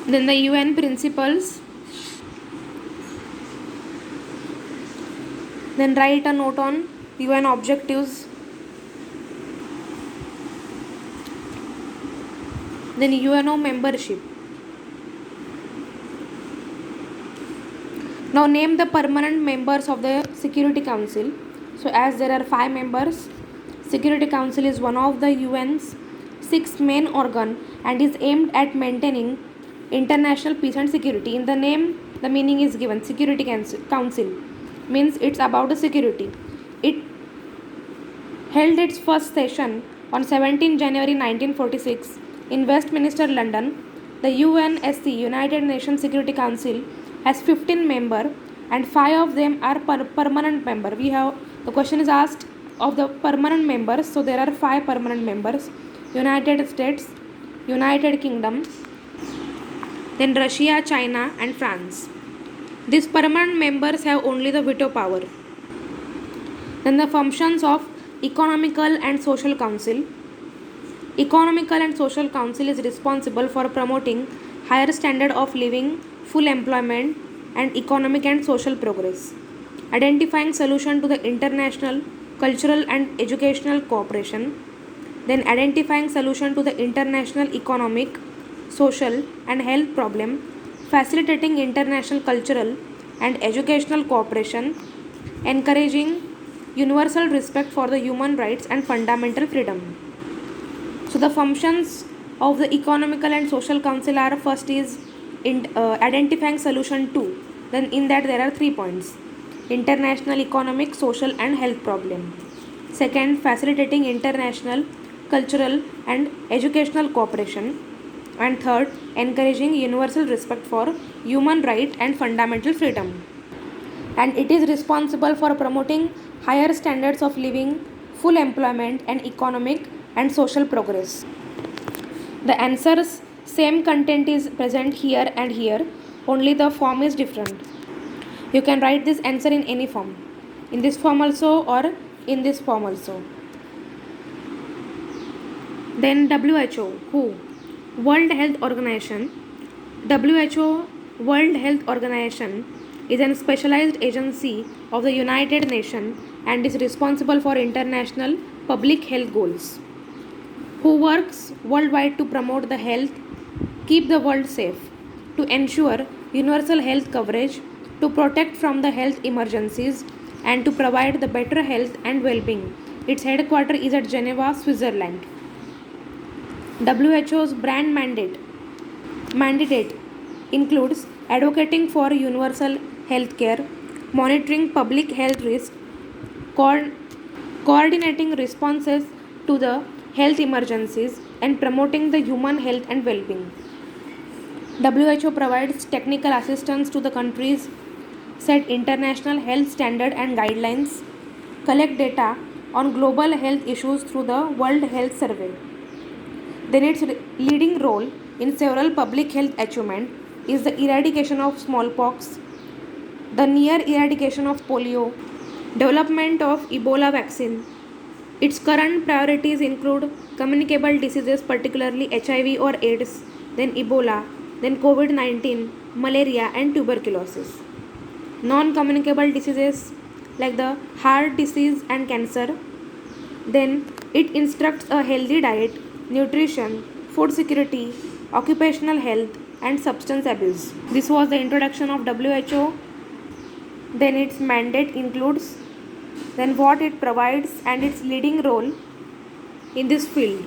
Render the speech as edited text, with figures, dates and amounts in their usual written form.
Then the UN principles. Then write a note on UN objectives. Then UNO membership. Now name the permanent members of the Security Council. So as there are 5 members, Security Council is one of the UN's 6 main organ and is aimed at maintaining international peace and security. In the name, the meaning is given. Security Council means it's about the security. It held its first session on 17 January 1946 in Westminster, London. The UNSC, United Nations Security Council, has 15 members and 5 of them are permanent members. The question is asked of the permanent members. So there are 5 permanent members: United States, United Kingdom, then Russia, China, and France. These permanent members have only the veto power. Then the functions of Economical and Social Council. Economical and Social Council is responsible for promoting higher standard of living, full employment, and economic and social progress, identifying solution to the international, cultural, and educational cooperation, then identifying solution to the international economic, social, and health problem, facilitating international cultural and educational cooperation, encouraging universal respect for the human rights and fundamental freedom. So the functions of the Economical and Social Council are: first is identifying solution to. Then in that there are 3 points: international economic, social, and health problem. Second, facilitating international, cultural, and educational cooperation. And third, encouraging universal respect for human right and fundamental freedom. And it is responsible for promoting higher standards of living, full employment, and economic and social progress. The answers, same content is present here and here, only the form is different. You can write this answer in any form, in this form also or in this form also. Then WHO, who? World Health Organization. WHO, World Health Organization, is a specialized agency of the United Nations and is responsible for international public health goals. Who works worldwide to promote the health, keep the world safe, to ensure universal health coverage, to protect from the health emergencies, and to provide the better health and well-being. Its headquarters is at Geneva, Switzerland. WHO's brand mandate includes advocating for universal health care, monitoring public health risks, coordinating responses to the health emergencies, and promoting the human health and well-being. WHO provides technical assistance to the countries, set international health standard and guidelines, collect data on global health issues through the World Health Survey. Then its leading role in several public health achievements is the eradication of smallpox, the near eradication of polio, development of Ebola vaccine. Its current priorities include communicable diseases, particularly HIV or AIDS, then Ebola, then COVID-19, malaria, and tuberculosis. Non-communicable diseases like the heart disease and cancer. Then it instructs a healthy diet, nutrition, food security, occupational health, and substance abuse. This was the introduction of WHO. Then its mandate includes, then what it provides and its leading role in this field.